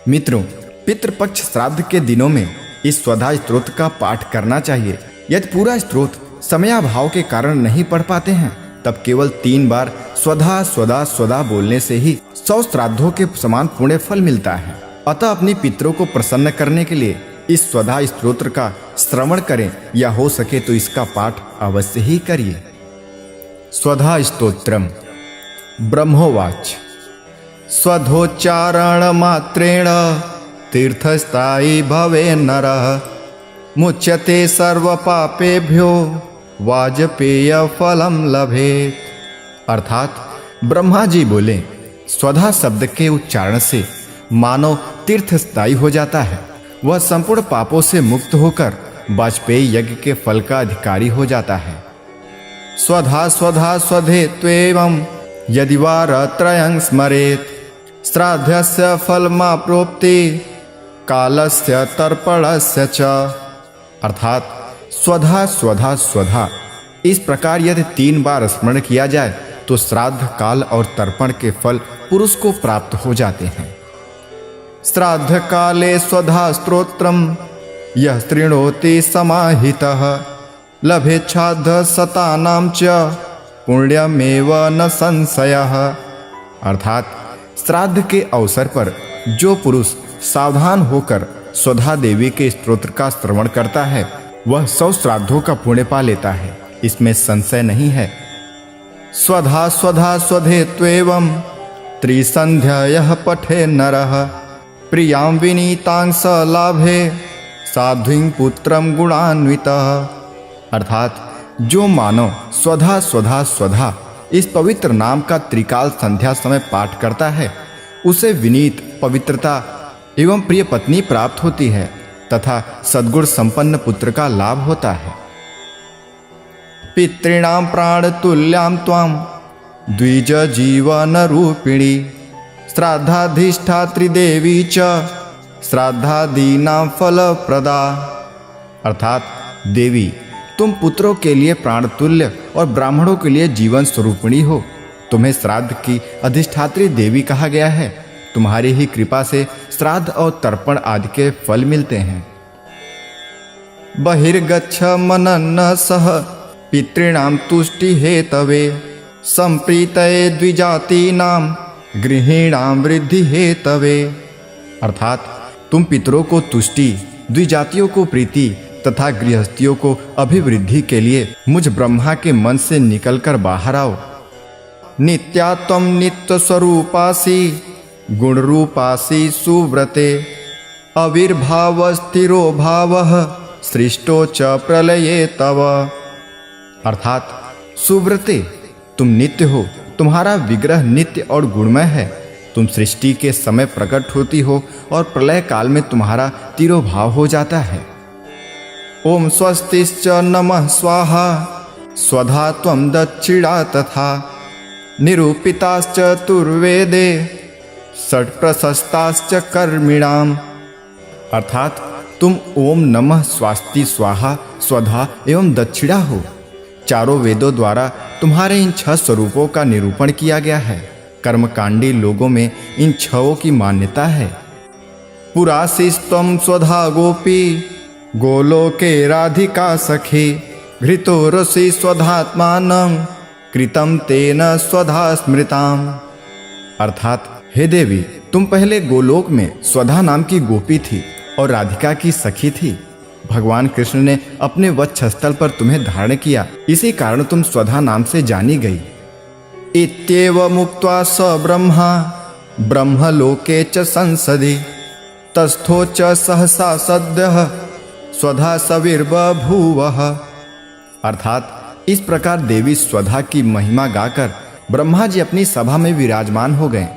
मित्रों, पितृपक्ष श्राद्ध के दिनों में इस स्वधा स्त्रोत का पाठ करना चाहिए। यदि पूरा स्त्रोत समयाभाव के कारण नहीं पढ़ पाते हैं तब केवल 3 बार स्वधा स्वधा स्वधा बोलने से ही 100 श्राद्धों के समान पुण्य फल मिलता है। अतः अपनी पितरों को प्रसन्न करने के लिए इस स्वधा स्तोत्र का श्रवण करें या हो सके तो इसका पाठ अवश्य ही करिए। स्वधा स्तोत्रम। ब्रह्मोवाच। स्वधोच्चारण मात्रेण तीर्थस्थायी भवे नरः मुच्यते सर्व पापेभ्यो वाजपेय फलम लभेत। अर्थात ब्रह्मा जी बोले, स्वधा शब्द के उच्चारण से मानव तीर्थस्थायी हो जाता है। वह संपूर्ण पापों से मुक्त होकर वाजपेयी यज्ञ के फल का अधिकारी हो जाता है। स्वधा स्वधा स्वधे त्वेवं यदि वार त्रयं स्मरेत श्राद्धस्य फलमाप्नोति कालस्य तर्पणस्य च। अर्थात स्वधा स्वधा स्वधा इस प्रकार यदि 3 बार स्मरण किया जाए तो श्राद्ध काल और तर्पण के फल पुरुष को प्राप्त हो जाते हैं। श्राद्ध काले स्वधा स्तोत्रम यह शृणोति समाहितः लभेच्छाद्ध शतानां च पुण्यमेव न संशयः। अर्थात श्राद्ध के अवसर पर जो पुरुष सावधान होकर स्वधा देवी के स्तोत्र का श्रवण करता है वह 100 श्राद्धों का पुण्य पा लेता है, इसमें संशय नहीं है। स्वधा स्वधा स्वधे त्वेवं त्रिसंध्या पठे नरः प्रियां विनीतां स लाभे साध्वीं पुत्रं गुणान्वितः। अर्थात जो मानव स्वधा स्वधा स्वधा इस पवित्र नाम का त्रिकाल संध्या समय पाठ करता है उसे विनीत, पवित्रता एवं प्रिय पत्नी प्राप्त होती है तथा सद्गुण संपन्न पुत्र का लाभ होता है। पितॄणां प्राण तुल्यां त्वां द्विज जीवन रूपिणी श्राद्धाधिष्ठात्री देवी च श्राद्धादीनां फलप्रदा। अर्थात देवी, तुम पुत्रों के लिए प्राण तुल्य और ब्राह्मणों के लिए जीवन स्वरूपिणी हो। तुम्हें श्राद्ध की अधिष्ठात्री देवी कहा गया है। तुम्हारी ही कृपा से श्राद्ध और तर्पण आदि के फल मिलते हैं। बहिर्गच्छ मनन्न सह पितॄणां तुष्टि हेतवे संप्रीतये द्विजातीनां गृहीणां वृद्धि हेतवे। अर्थात तुम पितरों को तुष्टि, द्विजातियों को प्रीति तथा गृहस्थियों को अभिवृद्धि के लिए मुझ ब्रह्मा के मन से निकलकर बाहर आओ। नित्या त्वं नित्य स्वरूपासि गुण रूपासि सुव्रते अविर्भाव स्थिरो भावः सृष्टो च प्रलये तव। अर्थात सुव्रते, तुम नित्य हो, तुम्हारा विग्रह नित्य और गुणमय है। तुम सृष्टि के समय प्रकट होती हो और प्रलय काल में तुम्हारा तिरोभाव हो जाता है। ओम स्वस्तिश्च नमः स्वाहा स्वधा त्वं दक्षिणा तथा निरूपिताश्च तुर्वेदे षट् प्रशस्ताश्च कर्मिणाम्। अर्थात तुम ओम नमः स्वास्ति स्वाहा स्वधा एवं दक्षिणा हो। चारों वेदों द्वारा तुम्हारे इन 6 स्वरूपों का निरूपण किया गया है। कर्मकांडी लोगों में इन 6 की मान्यता है। पुरासिस्त्वं स्वधा गोपी गोलोके राधिका सखी घृतो रसि स्वधात्मानं कृतं तेन स्वधा स्मृताम्। अर्थात हे देवी, तुम पहले गोलोक में स्वधा नाम की गोपी थी और राधिका की सखी थी। भगवान कृष्ण ने अपने वक्षस्थल पर तुम्हें धारण किया, इसी कारण तुम स्वधा नाम से जानी गई। इत्येव मुक्त्वा स ब्रह्मा ब्रह्मलोके च संसदि तस्थो च सहसा सद्यः स्वधा सविर्बभूवः। अर्थात इस प्रकार देवी स्वधा की महिमा गाकर ब्रह्मा जी अपनी सभा में विराजमान हो गए।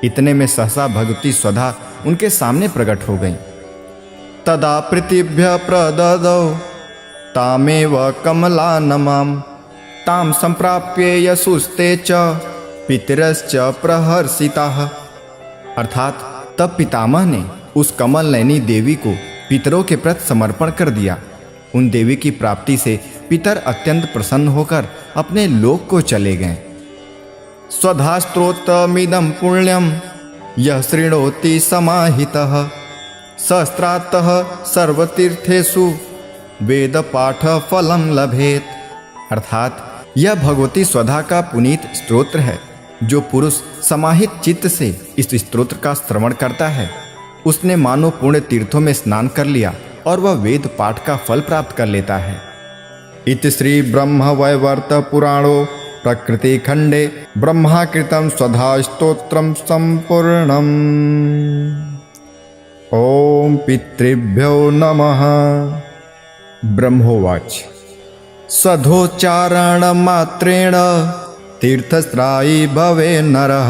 इतने में सहसा भगवती स्वधा उनके सामने प्रकट हो गई। तदा पृथिभ्य प्रददौ तामेव कमलानमां तां संप्राप्य यशुस्ते च पितरश्च प्रहर्षिताः। अर्थात तब पितामह ने उस कमल नयनी देवी को पितरों के प्रति समर्पण कर दिया। उन देवी की प्राप्ति से पितर अत्यंत प्रसन्न होकर अपने लोक को चले गए। स्वधा स्तोत्रमिदं पुण्यं यः शृणोति समाहितः सहस्रातः सर्वतीर्थेषु वेदपाठफलं लभेत। अर्थात यह भगवती स्वधा का पुनीत स्तोत्र है। जो पुरुष समाहित चित्त से इस स्तोत्र का श्रवण करता है उसने मानो पुण्य तीर्थों में स्नान कर लिया और वह वेद पाठ का फल प्राप्त कर लेता है। इति श्री ब्रह्म वैवर्त पुराणो प्रकृति खंडे ब्रह्माकृतं स्वधा स्तोत्रम संपूर्णम्। ओम पितृभ्यो नमः। ब्रह्मोवाच स्वधोच्चारण मात्रेण तीर्थस्त्रायी भवे नरः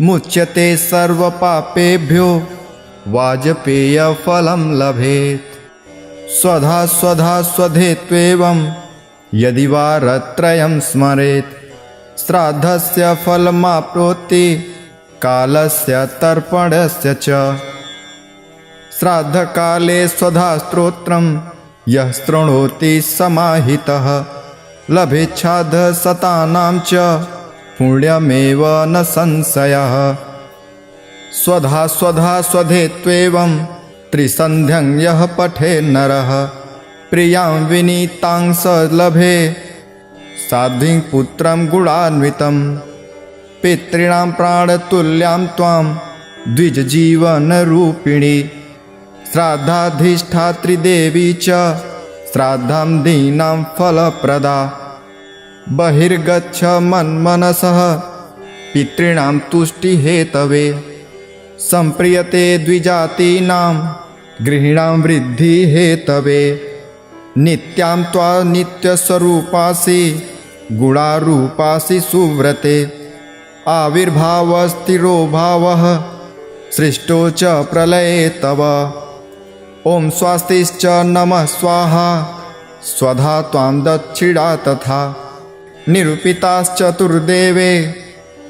मुच्यते सर्व पापेभ्यो वाजपेय फलं लभेत। स्वधा स्वधा स्वधेत्वेवं यदि वारत्रयं स्मरेत् श्राद्धस्य फलमाप्नोति कालस्य तर्पणस्य च। श्राद्धकाले स्वधा स्तोत्रं यः शृणोति समाहितः लभेच्छाद शतानां च पुण्यमेव न संशयः। स्वधा स्वधा स्वधेत्वेवं त्रिसन्ध्यं यः पठे नरः प्रियां विनीतां स लभे साध्वीं पुत्रं गुणान्वितं। पितॄणां प्राणतुल्यां त्वां द्विजजीवनरूपिणी श्राद्धाधिष्ठात्री देवी च श्राद्धं दीनां फलप्रदा। बहिर्गच्छ मन्मनसः पितॄणां तुष्टिहेतवे सम्प्रियते द्विजातीनां गृहीणां वृद्धिहेतवे। नित्यां त्वा नित्यस्वरूपासि गुणारूपासि सुव्रते आविर्भावस्थिरो भावः सृष्टो च प्रलये तव। ओम स्वास्तिश्च नमः स्वाहा स्वधा त्वां दक्षिणा तथा निरूपिताश्चतुर्देवे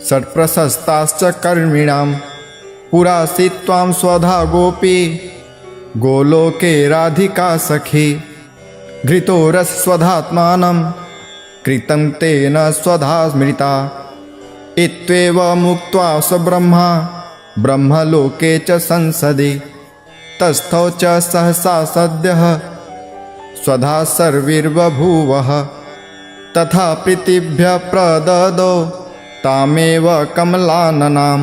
षट्प्रशस्ताश्च कर्मिणां पुरासि त्वां स्वधा गोपी गोलोके राधिका सखी। घृतोरस्वधात्मानं कृतं तेन स्वधा स्मृता इत्येवमुक्त्वा स ब्रह्मा ब्रह्मलोके च संसदि तस्थौ च सहसा सद्यः स्वधा सर्विर्बभूवः। तथा प्रीतिभ्यः प्रददौ तामेव कमलाननां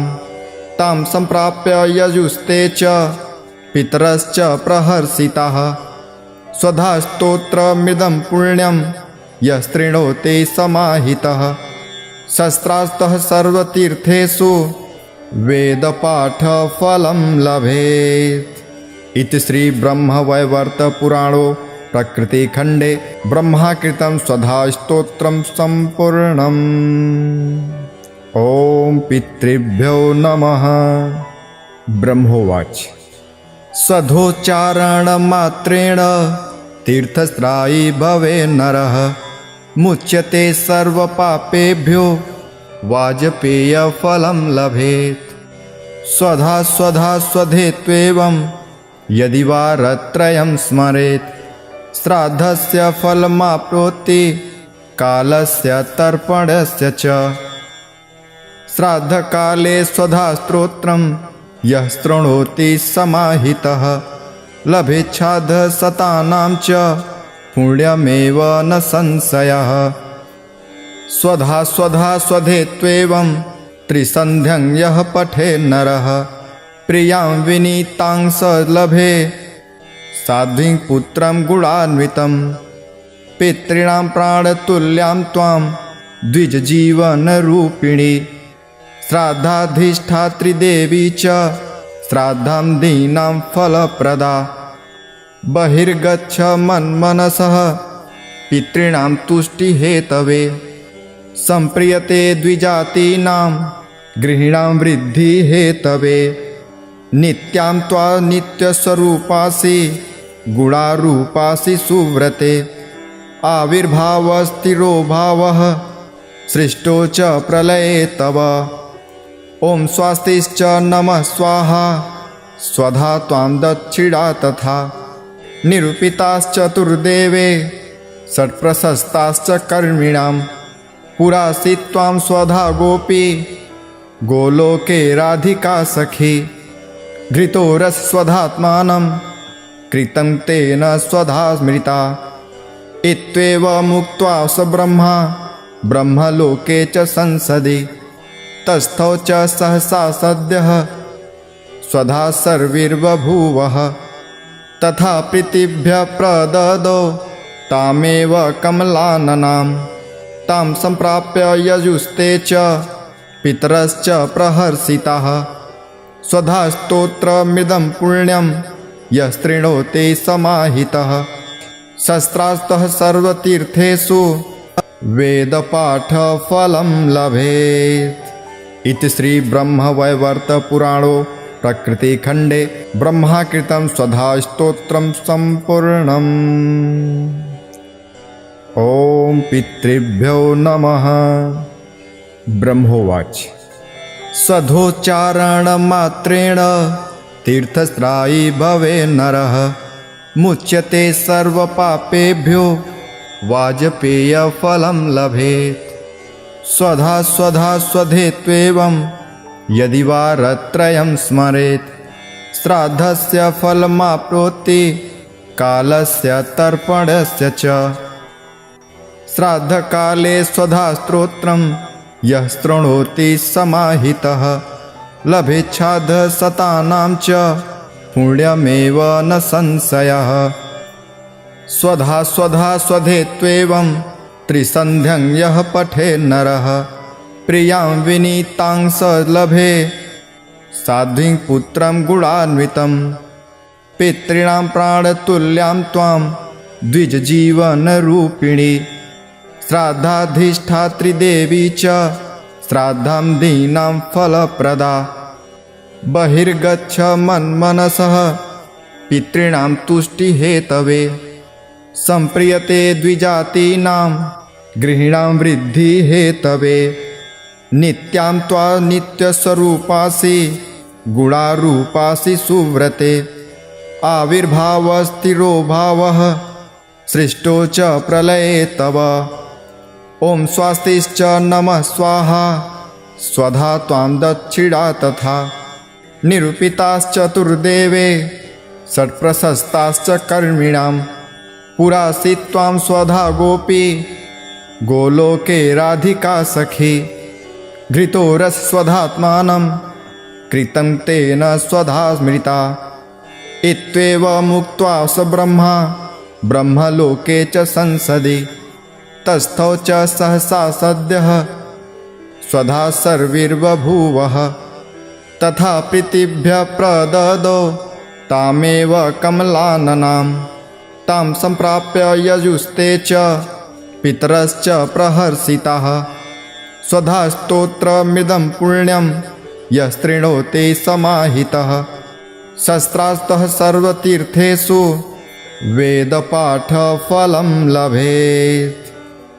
तां सम्प्राप्य यजुस्ते च पितरश्च प्रहर्षिताः। स्वधा स्तोत्रमिदं पुण्यं यः शृणोति समाहितः शस्त्रास्तः सर्वतीर्थेषु वेदपाठफलं लभेत्। इति श्री ब्रह्म वैवर्त पुराणो प्रकृति खंडे ब्रह्माकृतं स्वधा स्तोत्रम संपूर्णम्। ओम पितृभ्यो नमः। ब्रह्मोवाच स्वधोच्चारण मात्रेण तीर्थस्त्रायी भवे नरः मुच्यते सर्व पापेभ्यो वाजपेय फलं लभेत। स्वधा स्वधा स्वधेत्वेवं यदि वारत्रयं स्मरेत् श्राद्धस्य फलमाप्नोति कालस्य तर्पणस्य च। श्राद्धकाले स्वधा स्तोत्रं यः शृणोति समाहितः लभेच्छाद शतानां च पुण्यमेव न संशयः। स्वधा स्वधा स्वधेत्वेवं त्रिसन्ध्यं यः पठे नरः प्रियां विनीतां स लभे साध्वीं पुत्रं गुणान्वितं। पितॄणां प्राणतुल्यां त्वां द्विजजीवनरूपिणी श्राद्धाधिष्ठात्री देवी च श्राद्धं दीनां फलप्रदा। बहिर्गच्छ मन्मनसः पितॄणां तुष्टिहेतवे सम्प्रियते द्विजातीनां गृहीणां वृद्धिहेतवे। नित्यां त्वा नित्यस्वरूपासि गुणारूपासि सुव्रते आविर्भावस्थिरो भावः सृष्टो च प्रलये तव। ओम स्वास्तिश्च नमः स्वाहा स्वधा त्वां दक्षिणा तथा निरूपिताश्चतुर्देवे षट्प्रशस्ताश्च कर्मिणां पुरासि त्वां स्वधा गोपी गोलोके राधिका सखी घृतोरस्वधात्मानं कृतं तेन स्वधा स्मृता इत्येव मुक्त्वा स ब्रह्मा ब्रह्मलोके च संसदि तस्थौ च सहसा सद्यः स्वधा सर्विर्बभूवः तथा प्रीतिभ्यः प्रददौ तामेव कमलाननां तां सम्प्राप्य यजुस्ते च पितरश्च प्रहर्षिताः स्वधा स्तोत्रमिदं पुण्यं यः शृणोति समाहितः शस्त्रास्तः सर्वतीर्थेषु वेदपाठफलं लभेत्। इति श्री ब्रह्मवैवर्त पुराणो प्रकृतिखण्डे ब्रह्माकृतं स्वधा स्तोत्रं सम्पूर्णम्। ॐ पितृभ्यो नमः। ब्रह्मोवाच स्वधोच्चारणमात्रेण तीर्थस्त्रायी भवे नरः मुच्यते सर्वपापेभ्यो वाजपेयफलं लभेत्। स्वधा स्वधा स्वधेत्वेवं यदि वारत्रयं स्मरेत् श्राद्धस्य फलमाप्नोति कालस्य तर्पणस्य च। श्राद्धकाले स्वधा स्तोत्रं यः शृणोति समाहितः लभेच्छाद्ध शतानां च पुण्यमेव न संशयः। स्वधा स्वधा स्वधेत्वेवं त्रिसन्ध्यं यः पठे नरः प्रियां विनीतां स लभे साध्वीं पुत्रं गुणान्वितं पितॄणां प्राणतुल्यां त्वां द्विजजीवनरूपिणी श्राद्धाधिष्ठात्री देवी च श्राद्धं दीनां फलप्रदा। बहिर्गच्छ मन्मनसः पितॄणां तुष्टिहेतवे सम्प्रियते द्विजातीनां गृहीणां वृद्धिहेतवे। नित्यां त्वा नित्यस्वरूपासि गुणारूपासि सुव्रते आविर्भावस्थिरो भावः सृष्टो च प्रलये तव। ॐ स्वस्तिश्च नमः स्वाहा स्वधा त्वां दक्षिणा तथा निरूपिताश्चतुर्देवे षट्प्रशस्ताश्च कर्मिणां पुरासि त्वां स्वधा गोपी गोलोके राधिका सखी घृतोरस्वधात्मानं कृतं तेन स्वधा स्मृता इत्येव मुक्त्वा स ब्रह्मा ब्रह्मलोके च संसदि तस्थौ च सहसा सद्यः स्वधा सर्विर्बभूवः तथा प्रीतिभ्यः प्रददौ तामेव कमलाननां तां सम्प्राप्य यजुस्ते च पितरश्च प्रहर्षिताः स्वधा स्तोत्रमिदं पुण्यं यः शृणोति समाहितः शस्त्रास्तः सर्वतीर्थेषु वेदपाठफलं लभेत्।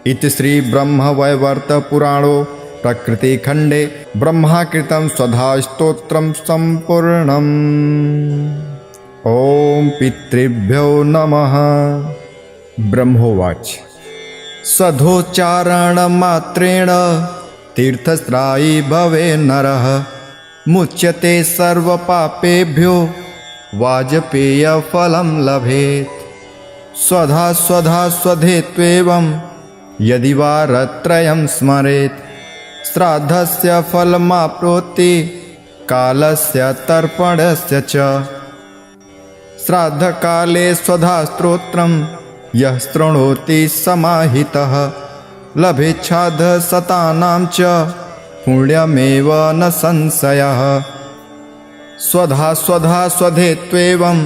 इति श्री ब्रह्मवैवर्त पुराणो प्रकृतिखण्डे ब्रह्माकृतं स्वधा स्तोत्रं सम्पूर्णम्। ॐ पितृभ्यो नमः। ब्रह्मोवाच स्वधोच्चारणमात्रेण तीर्थस्त्रायी भवे नरः मुच्यते सर्वपापेभ्यो वाजपेयफलं लभेत्। स्वधा स्वधा स्वधेत्वेवं यदि वारत्रयं स्मरेत् श्राद्धस्य फलमाप्नोति कालस्य तर्पणस्य च। श्राद्धकाले स्वधा स्तोत्रं यः शृणोति समाहितः लभेच्छाद्ध शतानां च पुण्यमेव न संशयः। स्वधा स्वधा स्वधेत्वेवं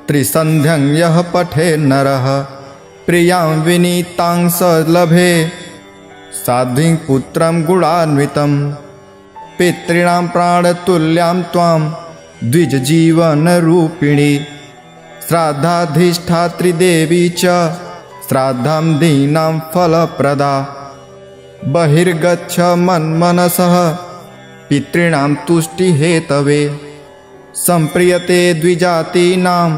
त्रिसन्ध्यं यः पठे नरः प्रियां विनीतां स लभे साध्वीं पुत्रं गुणान्वितं पितॄणां प्राणतुल्यां त्वां द्विजजीवनरूपिणी श्राद्धाधिष्ठात्री देवी च श्राद्धं दीनां फलप्रदा। बहिर्गच्छ मन्मनसः पितॄणां तुष्टिहेतवे सम्प्रियते द्विजातीनां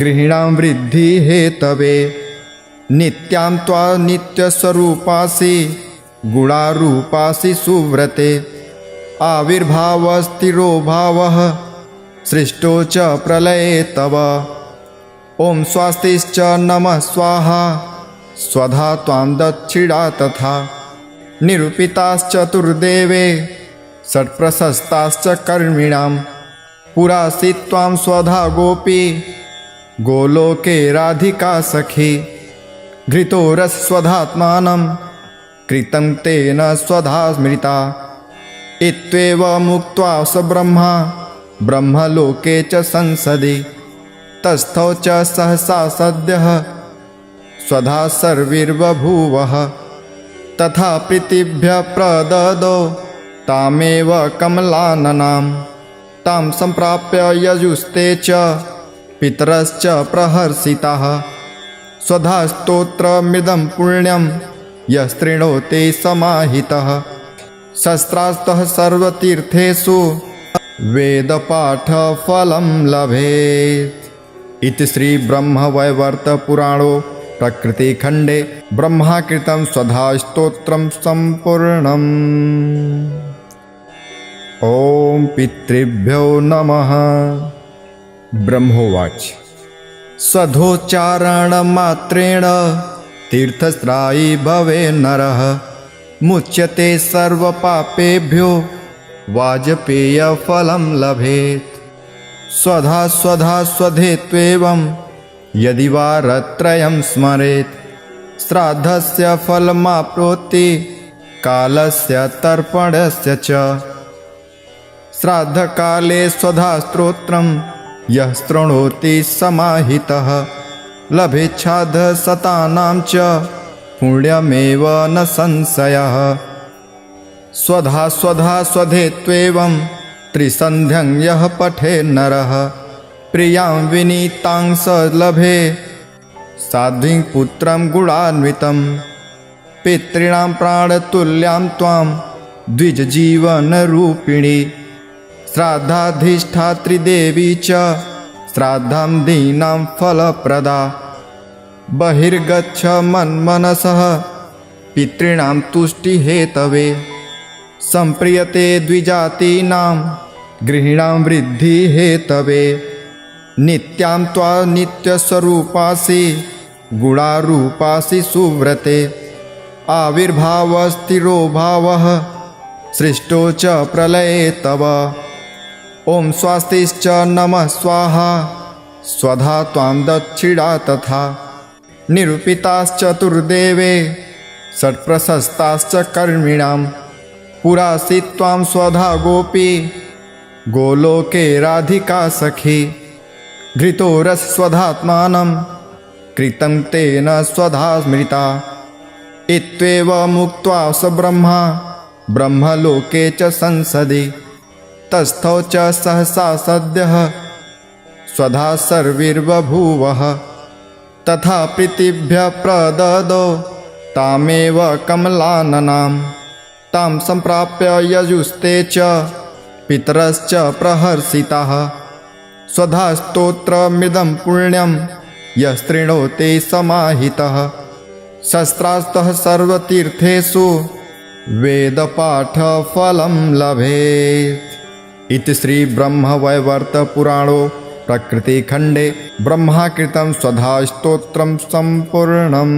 गृहीणां वृद्धिहेतवे। नित्यां त्वा नित्यस्वरूपासि गुणारूपासि सुव्रते आविर्भावस्थिरो भावः सृष्टो च प्रलये तव। ॐ स्वस्तिश्च नमः स्वाहा स्वधा त्वां दक्षिणा तथा। निरूपिताश्चतुर्देवे षट्प्रशस्ताश्च कर्मिणां पुरासि त्वां स्वधा गोपी गोलोके राधिका सखी। घृतोरस्वधात्मानं कृतं तेन स्वधा स्मृता इत्येव मुक्त्वा स ब्रह्मा ब्रह्मलोके च संसदि। तस्थौ च सहसा सद्यः स्वधा सर्विर्बभूवः। तथा प्रीतिभ्यः प्रददौ तामेव कमलाननां तां सम्प्राप्य यजुस्ते च पितरश्च प्रहर्षिताः। स्वधा स्तोत्रमिदं पुण्यं यस्तृणोति समाहितः शस्त्रास्तः सर्वतीर्थेषु वेदपाठफलं लभेत्। इति श्री ब्रह्मवैवर्त पुराणो प्रकृतिखण्डे ब्रह्माकृतं स्वधा स्तोत्रं सम्पूर्णम्। ॐ पितृभ्यो नमः। ब्रह्मोवाच स्वधोच्चारणमात्रेण तीर्थस्त्रायी भवे नरः मुच्यते सर्वपापेभ्यो वाजपेयफलं लभेत्। स्वधा स्वधा स्वधेत्वेवं यदि वारत्रयं स्मरेत् श्राद्धस्य फलमाप्नोति कालस्य तर्पणस्य च। श्राद्धकाले स्वधा स्तोत्रं यः शृणोति समाहितः लभेच्छादशतानां च पुण्यमेव न संशयः। स्वधा स्वधा स्वधेत्वेवं त्रिसन्ध्यं यः पठेत् नरः प्रियां विनीतां स लभे साध्वीं पुत्रं गुणान्वितं। पितॄणां प्राणतुल्यां त्वां द्विजजीवनरूपिणी श्राद्धाधिष्ठात्री देवी च श्राद्धं दीनां फलप्रदा। बहिर्गच्छ मन्मनसः पितॄणां तुष्टिहेतवे सम्प्रियते द्विजातीनां गृहीणां वृद्धिहेतवे। नित्यां त्वा नित्यस्वरूपासि गुणारूपासि सुव्रते आविर्भावस्थिरो भावः सृष्टो च प्रलये तव। ॐ स्वस्तिश्च नमः स्वाहा स्वधा त्वां दक्षिणा तथा। निरूपिताश्चतुर्देवे षट्प्रशस्ताश्च कर्मिणां पुरासि त्वां स्वधा गोपी गोलोके राधिका सखी। घृतोरस्वधात्मानं कृतं तेन स्वधा स्मृता इत्येव मुक्त्वा स ब्रह्मा ब्रह्मलोके च संसदि। तस्थौ च सहसा सद्यः स्वधा सर्विर्बभूवः। तथा प्रीतिभ्यः प्रददौ तामेव कमलाननां तां सम्प्राप्य यजुस्ते च पितरश्च प्रहर्षिताः। स्वधा स्तोत्रमिदं पुण्यं यस्तृणोति समाहितः शस्त्रास्तः सर्वतीर्थेषु वेदपाठफलं लभेत्। इति श्री ब्रह्मवैवर्त पुराणो प्रकृतिखण्डे ब्रह्माकृतं स्वधा स्तोत्रं सम्पूर्णम्।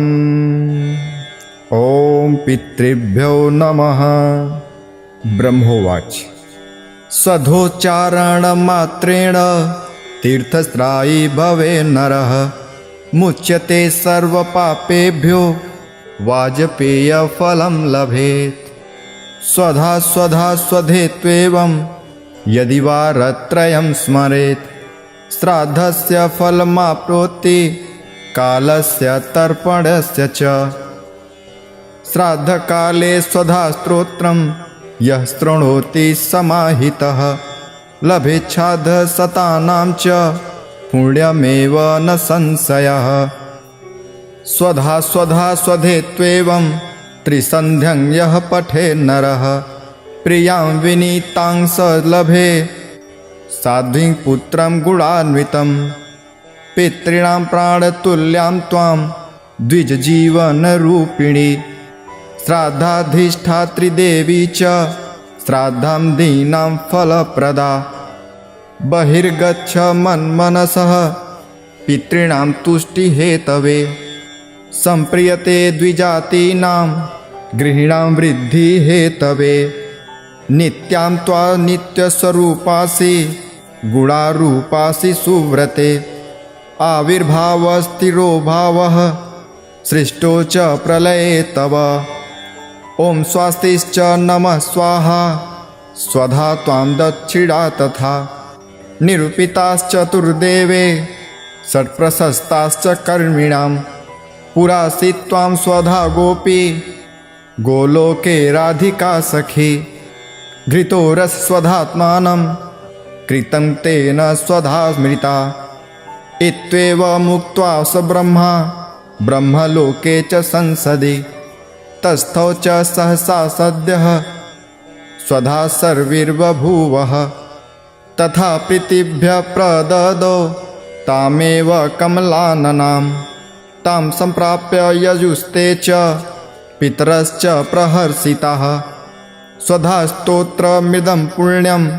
ॐ पितृभ्यो नमः। ब्रह्मोवाच स्वधोच्चारणमात्रेण तीर्थस्त्रायी भवे नरः मुच्यते सर्वपापेभ्यो वाजपेयफलं लभेत्। स्वधा स्वधा स्वधेत्वेवं यदि वारत्रयं स्मरेत् श्राद्धस्य फलमाप्नोति कालस्य तर्पणस्य च। श्राद्धकाले स्वधा स्तोत्रं यः शृणोति समाहितः लभेच्छादशतानां च पुण्यमेव न संशयः। स्वधा स्वधा स्वधेत्वेवं त्रिसन्ध्यं यः पठेत् नरः प्रियां विनीतां स लभे साध्वीं पुत्रं गुणान्वितं। पितॄणां प्राणतुल्यां त्वां द्विजजीवनरूपिणी श्राद्धाधिष्ठात्री देवी च श्राद्धं दीनां फलप्रदा। बहिर्गच्छ मन्मनसः पितॄणां तुष्टिहेतवे। सम्प्रियते द्विजातीनां गृहीणां वृद्धिहेतवे। नित्यां त्वा नित्यस्वरूपासि गुणारूपासि सुव्रते। आविर्भावस्थिरो भावः सृष्टो च प्रलये तव। ॐ स्वस्तिश्च नमः स्वाहा स्वधा त्वां दक्षिणा तथा। निरूपिताश्चतुर्देवे षट्प्रशस्ताश्च कर्मिणां। पुरासि त्वां स्वधा गोपी गोलोके राधिका सखी। घृतो रसस्वधात्मानं कृतं तेन स्वधा स्मृता। इत्येवमुक्त्वा स ब्रह्मा ब्रह्मलोके च संसदि। तस्थौ च सहसा सद्यः स्वधा सर्विर्बभूवः। तथा प्रीतिभ्यः प्रददौ तामेव कमलाननां। तां सम्प्राप्य यजुस्ते च पितरश्च प्रहर्षिताः। स्वधा स्तोत्रमिदं पुण्यं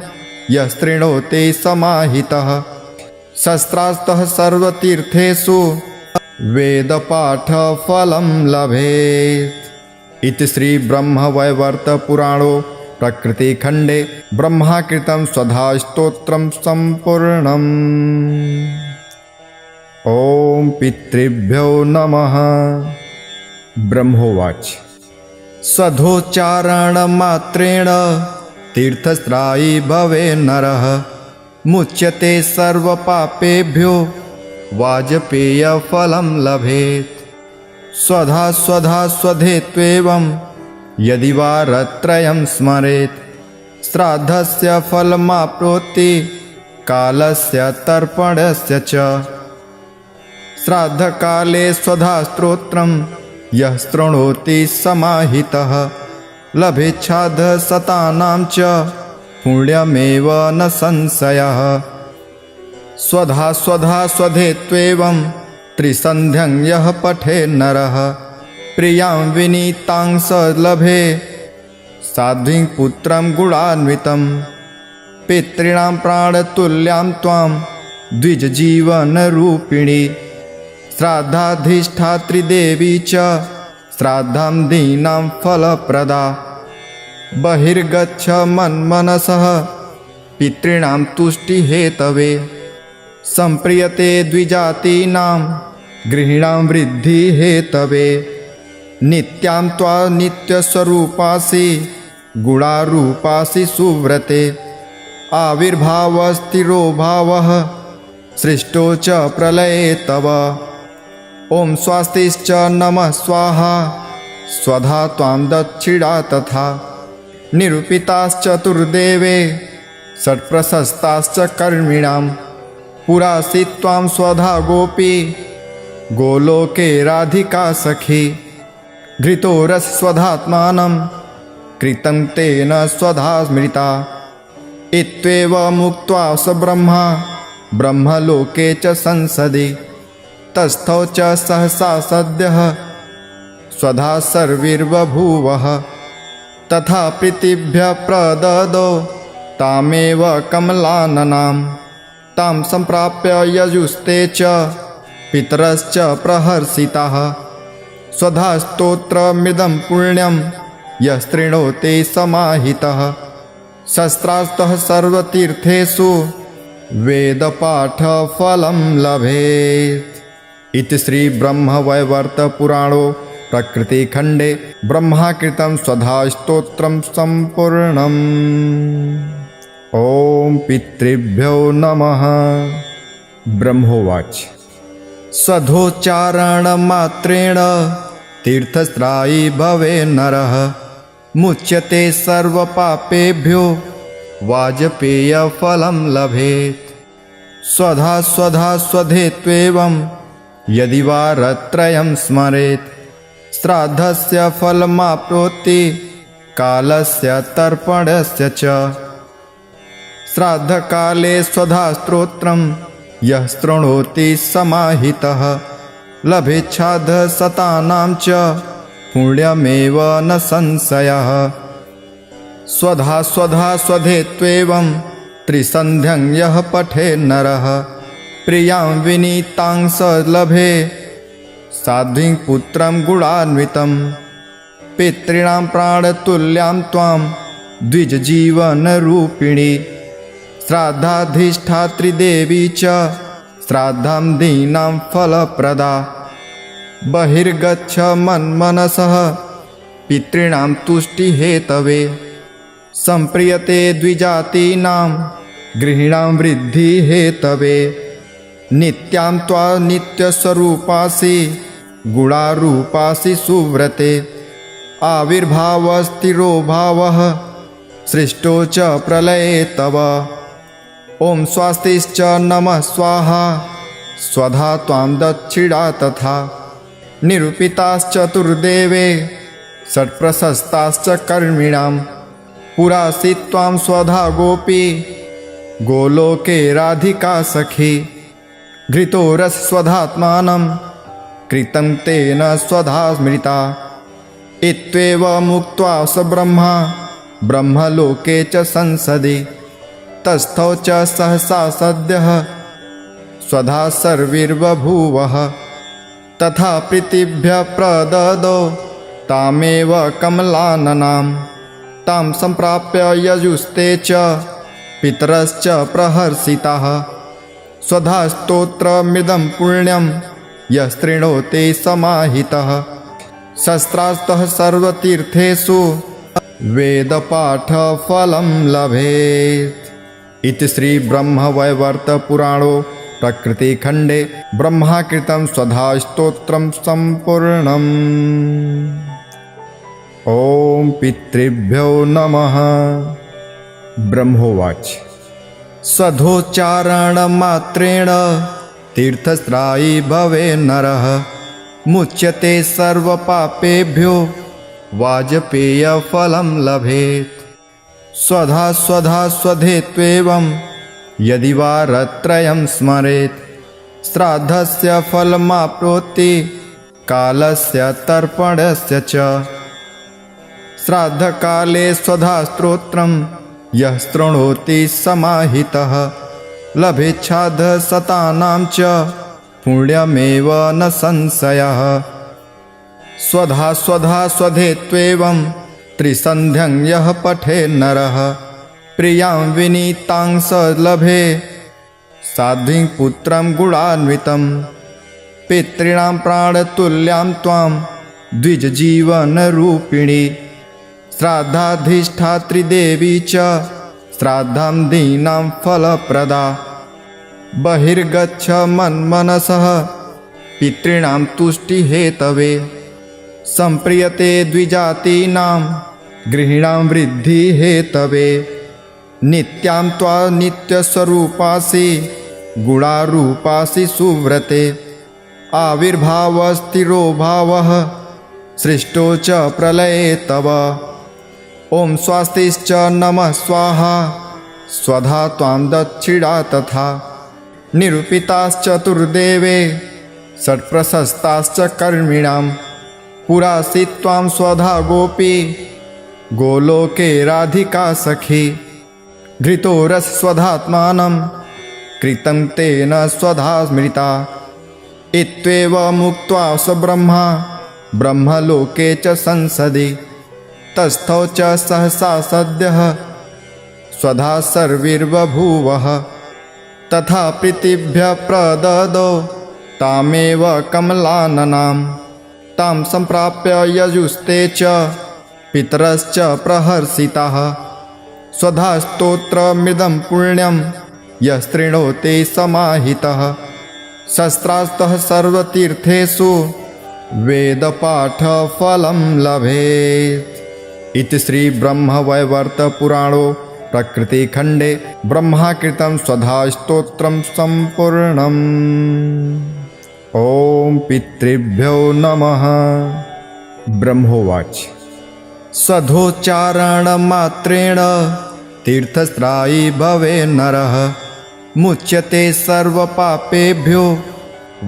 यः शृणोति समाहितः। शस्त्रास्तः सर्वतीर्थेषु वेदपाठफलं लभेत्। इति श्री ब्रह्मवैवर्तपुराणो प्रकृतिखण्डे ब्रह्माकृतं स्वधा स्तोत्रं सम्पूर्णम्। ॐ पितृभ्यो नमः। ब्रह्मोवाच स्वधोच्चारणमात्रेण तीर्थस्त्रायी भवे नरः। मुच्यते सर्वपापेभ्यो वाजपेयफलं लभेत्। स्वधा स्वधा स्वधेत्वेवं यदि वारत्रयं स्मरेत्। श्राद्धस्य फलमाप्नोति कालस्य तर्पणस्य च। श्राद्धकाले स्वधा स्तोत्रं यः शृणोति समाहितः। लभेच्छाद्ध शतानां च पुण्यमेव न संशयः। स्वधा स्वधा स्वधेत्वेवं त्रिसन्ध्यं यः पठेत् नरः। प्रियां विनीतां स लभे साध्वीं पुत्रं गुणान्वितं। पितॄणां प्राणतुल्यां त्वां द्विजजीवनरूपिणी। श्राद्धाधिष्ठात्री देवी च श्राद्धं दीनां फलप्रदा। बहिर्गच्छ मन्मनसः पितॄणां तुष्टिहेतवे। सम्प्रियते द्विजातीनां गृहीणां वृद्धिहेतवे। नित्यां त्वा नित्यस्वरूपासि गुणारूपासि सुव्रते। आविर्भावस्थिरो भावः सृष्टो च प्रलये तव। ॐ स्वस्तिश्च नमः स्वाहा स्वधा त्वां दक्षिणा तथा। निरूपिताश्चतुर्देवे षट्प्रशस्ताश्च कर्मिणां। पुरासि त्वां स्वधा गोपी गोलोके राधिका सखी। घृतो रसस्वधात्मानं कृतं तेन स्वधा स्मृता। इत्येवमुक्त्वा स ब्रह्मा ब्रह्मलोके च संसदि। तस्थौ च सहसा सद्यः स्वधा सर्विर्बभूवः। तथा प्रीतिभ्यः प्रददौ तामेव कमलाननां। तां सम्प्राप्य यजुस्ते च पितरश्च प्रहर्षिताः। स्वधा स्तोत्रमिदं पुण्यं यः शृणोति समाहितः। शस्त्रास्तः सर्वतीर्थेषु वेदपाठफलं लभेत्। इति श्री ब्रह्मवैवर्तपुराणो प्रकृतिखण्डे ब्रह्माकृतं स्वधा स्तोत्रं सम्पूर्णम्। ॐ पितृभ्यो नमः। ब्रह्मोवाच स्वधोच्चारणमात्रेण तीर्थस्त्रायी भवे नरः। मुच्यते सर्वपापेभ्यो वाजपेयफलं लभेत्। स्वधा स्वधा स्वधेत्वेवं यदि वारत्रयं स्मरेत्। श्राद्धस्य फलमाप्नोति कालस्य तर्पणस्य च। श्राद्धकाले स्वधा स्तोत्रं यः शृणोति समाहितः। लभेच्छाद्ध शतानां च पुण्यमेव न संशयः। स्वधा स्वधा स्वधेत्वेवं त्रिसन्ध्यं यः पठे नरः प्रियां विनीतां स लभे साध्वीं पुत्रं गुणान्वितं पितॄणां प्राणतुल्यां त्वां द्विजजीवनरूपिणी श्राद्धाधिष्ठात्री देवी च श्राद्धं दीनां फलप्रदा बहिर्गच्छ मन्मनसः पितॄणां तुष्टिहेतवे सम्प्रियते द्विजातीनां गृहीणां वृद्धिहेतवे नित्यां त्वा नित्यस्वरूपासि गुणारूपासि सुव्रते आविर्भावस्थिरो भावः सृष्टो च प्रलये तव ॐ स्वस्तिश्च नमः स्वाहा स्वधा त्वां दक्षिणा तथा निरूपिताश्चतुर्देवे षट्प्रशस्ताश्च कर्मिणां पुरासि त्वां स्वधा गोपी गोलोके राधिका सखी घृतो रसस्वधात्मानं कृतं तेन स्वधा स्मृता इत्येवमुक्त्वा स ब्रह्मा ब्रह्मलोके च संसदि तस्थौ च सहसा सद्यः स्वधा सर्विर्बभूवः तथा प्रीतिभ्यः प्रददौ तामेव कमलाननां तां सम्प्राप्य यजुस्ते च पितरश्च प्रहर्षिताः स्वधा स्तोत्रमिदं पुण्यं यस्तृणोति समाहितः शस्त्रास्तः सर्वतीर्थेषु वेदपाठफलं लभेत्। इति श्री ब्रह्मवैवर्त पुराणो प्रकृतिखण्डे ब्रह्माकृतं स्वधा स्तोत्रं सम्पूर्णम्। ॐ पितृभ्यो नमः। ब्रह्मोवाच स्वधोच्चारणमात्रेण तीर्थस्त्रायी भवे नरः मुच्यते सर्वपापेभ्यो वाजपेयफलं लभेत्। स्वधा स्वधा स्वधेत्वेवं यदि वारत्रयं स्मरेत् श्राद्धस्य फलमाप्नोति कालस्य तर्पणस्य च। श्राद्धकाले स्वधा स्तोत्रं यः शृणोति समाहितः लभेच्छाद्धशतानां च पुण्यमेव न संशयः। स्वधा स्वधा स्वधेत्वेवं त्रिसन्ध्यं यः पठे नरः प्रियां विनीतां स लभे साध्वीं पुत्रं गुणान्वितं पितॄणां प्राणतुल्यां त्वां द्विजजीवनरूपिणी श्राद्धाधिष्ठात्री देवी च श्राद्धं दीनां फलप्रदा बहिर्गच्छ मन्मनसः पितॄणां तुष्टिहेतवे सम्प्रियते द्विजातीनां गृहीणां वृद्धिहेतवे नित्यां त्वा नित्यस्वरूपासि गुणारूपासि सुव्रते आविर्भावस्थिरो भावः सृष्टो च प्रलये तव ॐ स्वस्तिश्च नमः स्वाहा स्वधा त्वां दक्षिणा तथा निरूपिताश्चतुर्देवे षट्प्रशस्ताश्च कर्मिणां पुरासि त्वां स्वधा गोपी गोलोके राधिका सखी घृतो रसस्वधात्मानं कृतं तेन स्वधा स्मृता इत्येवमुक्त्वा स ब्रह्मा ब्रह्मलोके च संसदि तस्थौ च सहसा सद्यः स्वधा सर्विर्बभूवः तथा प्रीतिभ्यः प्रददौ तामेव कमलाननां तां सम्प्राप्य यजुस्ते च पितरश्च प्रहर्षिताः स्वधा स्तोत्रमिदं पुण्यं यस्तृणोति समाहितः शस्त्रास्तः सर्वतीर्थेषु वेदपाठफलं लभेत्। इति श्री ब्रह्मवैवर्त पुराणो प्रकृतिखण्डे ब्रह्माकृतं स्वधा स्तोत्रं सम्पूर्णम्। ॐ पितृभ्यो नमः। ब्रह्मोवाच स्वधोच्चारणमात्रेण तीर्थस्त्रायी भवे नरः मुच्यते सर्वपापेभ्यो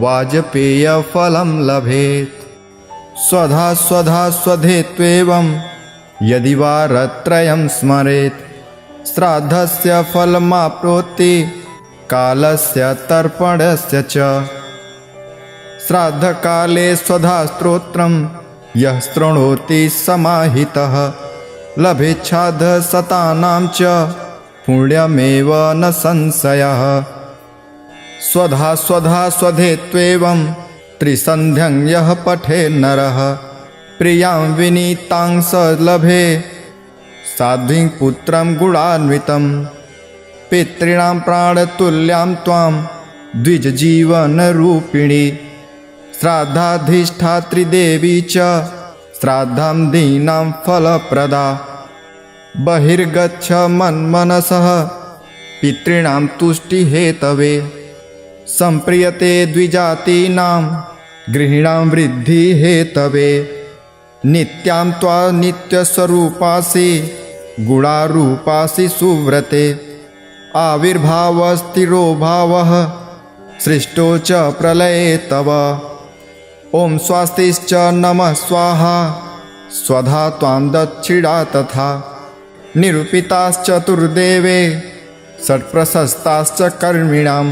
वाजपेयफलं लभेत्। स्वधा स्वधा स्वधेत्वेवं यदि वारत्रयं स्मरेत् श्राद्धस्य फलमाप्नोति कालस्य तर्पणस्य च। श्राद्धकाले स्वधा स्तोत्रं यः शृणोति समाहितः लभेच्छाद्ध शतानां च पुण्यमेव न संशयः। स्वधा स्वधा स्वधेत्वेवं त्रिसन्ध्यं यः पठे नरः प्रियां विनीतां स लभे साध्वीं पुत्रं गुणान्वितं। पितॄणां प्राणतुल्यां त्वां द्विजजीवनरूपिणी श्राद्धाधिष्ठात्री देवी च श्राद्धं दीनां फलप्रदा। बहिर्गच्छ मन्मनसः पितॄणां तुष्टिहेतवे सम्प्रियते द्विजातीनां गृहीणां वृद्धिहेतवे। नित्यां त्वा नित्यस्वरूपासि गुणारूपासि सुव्रते आविर्भावस्थिरो भावः सृष्टो च प्रलये तव। ॐ स्वस्तिश्च नमः स्वाहा स्वधा त्वां दक्षिणा तथा। निरूपिताश्चतुर्देवे षट्प्रशस्ताश्च कर्मिणां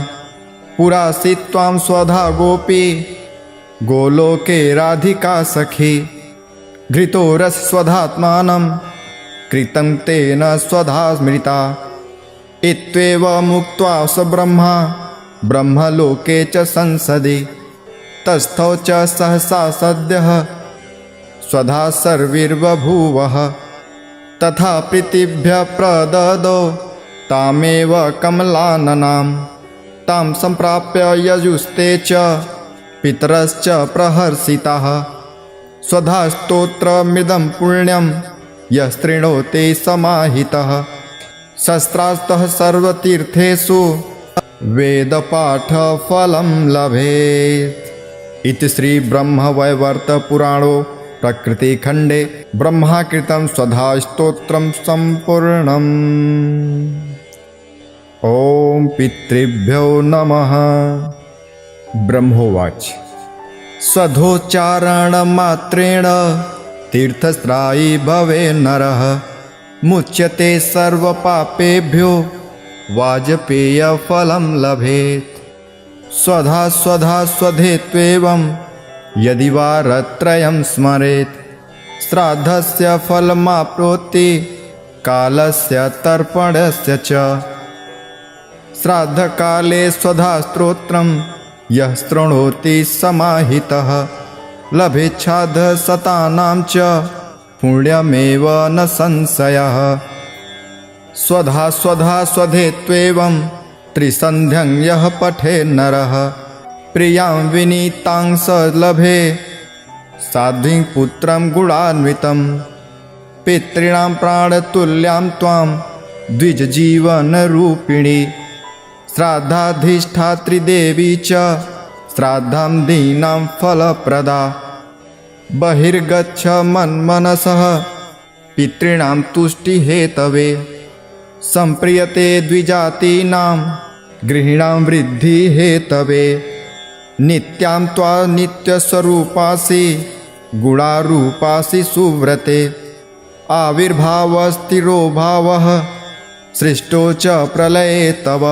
पुरासि त्वां स्वधा गोपी गोलोके राधिका सखी। घृतो रसस्वधात्मानं कृतं तेन स्वधा स्मृता इत्येव मुक्त्वा स ब्रह्मा ब्रह्मलोके च संसदि तस्थौ च सहसा सद्यः स्वधा सर्विर्बभूवः। तथा प्रीतिभ्यः प्रददौ तामेव कमलाननां तां सम्प्राप्य यजुस्ते च पितरश्च प्रहर्षिताः। स्वधा स्तोत्रमिदं पुण्यं यः शृणोति समाहितः शस्त्रास्तः सर्वतीर्थेषु वेदपाठफलं लभेत्। इति श्री ब्रह्मवैवर्त पुराणो प्रकृतिखण्डे ब्रह्माकृतं स्वधा स्तोत्रं सम्पूर्णम्। ॐ पितृभ्यो नमः। ब्रह्मोवाच स्वधोच्चारणमात्रेण तीर्थस्त्रायी भवे नरः मुच्यते सर्वपापेभ्यो वाजपेयफलं लभेत्। स्वधा स्वधा स्वधेत्वेवं यदि वारत्रयं स्मरेत् श्राद्धस्य फलमाप्नोति कालस्य तर्पणस्य च। श्राद्धकाले स्वधा स्तोत्रं यः शृणोति समाहितः लभेच्छाद्ध शतानां च पुण्यमेव न संशयः। स्वधा स्वधा स्वधेत्वेवं त्रिसन्ध्यं यः पठे नरः प्रियां विनीतां स लभे साध्वीं पुत्रं गुणान्वितं। पितॄणां प्राणतुल्यां त्वां द्विजजीवनरूपिणी श्राद्धाधिष्ठात्री देवी च श्राद्धं दीनां फलप्रदा। बहिर्गच्छ मन्मनसः पितॄणां तुष्टिहेतवे सम्प्रियते द्विजातीनां गृहीणां वृद्धिहेतवे। नित्यां त्वा नित्यस्वरूपासि गुणारूपासि सुव्रते आविर्भावस्थिरो भावः सृष्टो च प्रलये तव।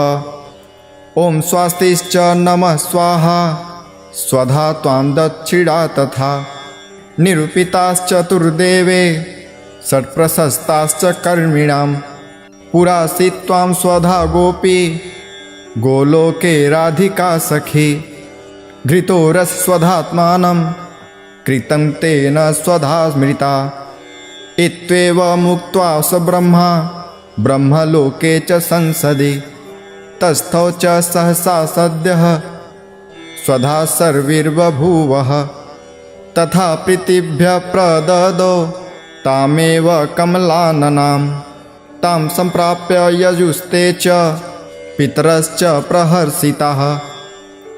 ॐ स्वस्तिश्च नमः स्वाहा स्वधा त्वां दक्षिणा तथा। निरूपिताश्चतुर्देवे षट्प्रशस्ताश्च कर्मिणां पुरासि त्वां स्वधा गोपी गोलोके राधिका सखी। घृतो रसस्वधात्मानं कृतं तेन स्वधा स्मृता इत्येव मुक्त्वा स ब्रह्मा ब्रह्मलोके च संसदि तस्थौ च सहसा सद्यः स्वधा सर्विर्बभूवः। तथा प्रीतिभ्यः प्रददौ तामेव कमलाननां तां सम्प्राप्य यजुस्ते च पितरश्च प्रहर्षिताः।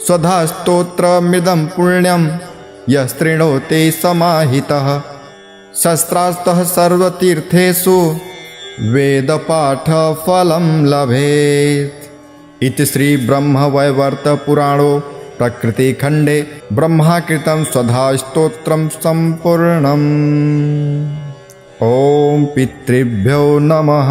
स्वधा स्तोत्रमिदं पुण्यं यः शृणोति समाहितः शस्त्रास्तः सर्वतीर्थेषु वेदपाठफलं लभेत्। इति श्री ब्रह्मवैवर्त पुराणो प्रकृतिखण्डे ब्रह्माकृतं स्वधा स्तोत्रं सम्पूर्णम्। ॐ पितृभ्यो नमः।